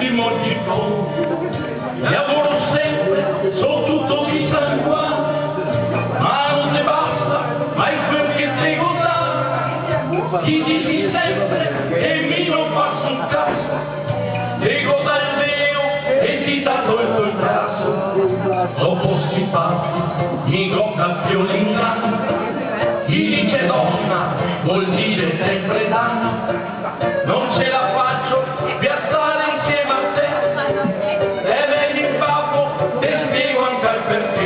l'ultimo giro, lavoro sempre, so tutto di San Juan, ma non te basta, mai quel che te godà, ti dici sempre e mi non faccio un cazzo, te goda il vero e ti dato il braccio, dopo si fa, mi goda più l'inganno, chi dice donna vuol dire sempre danno, non ce la faccio per stare insieme a te, e vedi il babbo, te spiego anche il perché.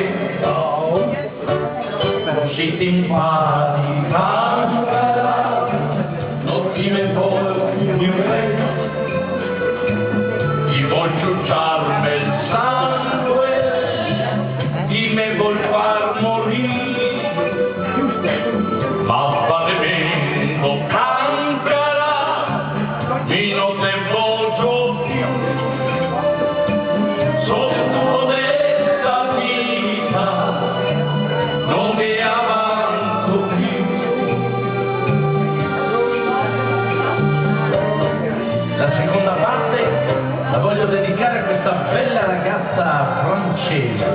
Se ti impari a non ti ne voglio più ti voglio ciarme il sangue, ti me vuol far morire, ma fate vengo cancara, mi non te voglio più, sotto desta vita, non mi avanzo più. La seconda parte la voglio dedicare a questa bella ragazza francese.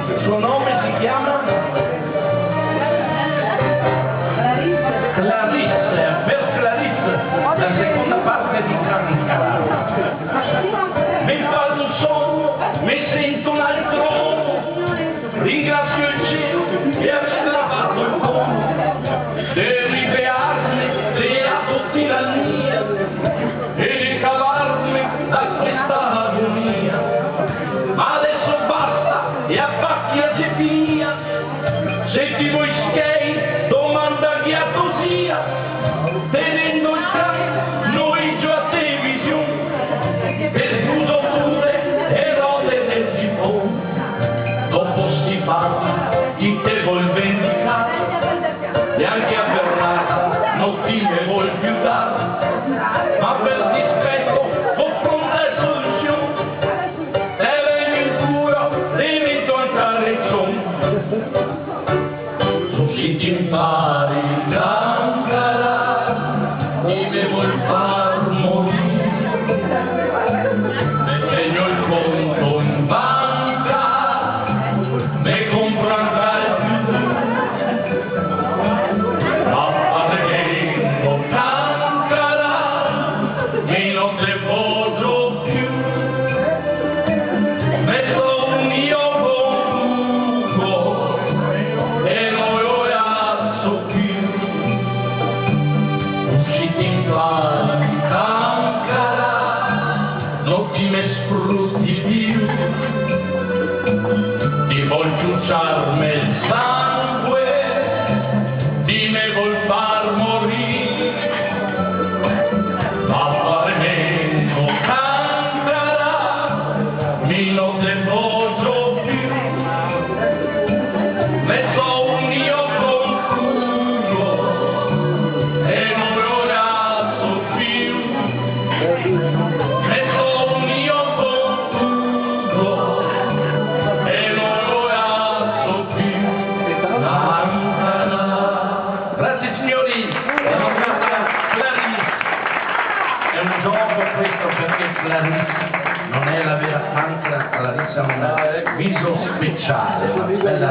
Il suo nome si chiama Clarisse, per Clarisse, la seconda parte di Cancara. Mi fa un sogno, mi sento un altro uomo, ringrazio il cielo che ha scavato il mondo, di ribearmi della tirannia e di cavarmi da questa agonia. Ma adesso basta e abbatti a via, se ti vuoi skate domanda chi ha così, tenendo il capo noi già a televisione, per chiuso pure erode del tifone, dopo sti fatti chi te vuol vendicare, e anche a Bernarda non ti ne vuol più dare, ma per dispetto o pronta soluzione, e vieni in cura, devi togliere il sonno. Si ti impari cancara, mi me vuol far morire, me segno il conto in banca, me compro anche il più, ma vengo cancara, mi non te voglio più, me so un io confuso, e non non ti me sfrutti più, ti voglio ciarme il sangue, ti me vuol far morire, ma fare meno cancara, mi non te voglio più, me so un io confuso, e non lo razzo più. Grazie signori, la ragazza Clarisse. È un gioco questo perché Clarisse non è la vera Clarisse, ha un viso speciale, una bella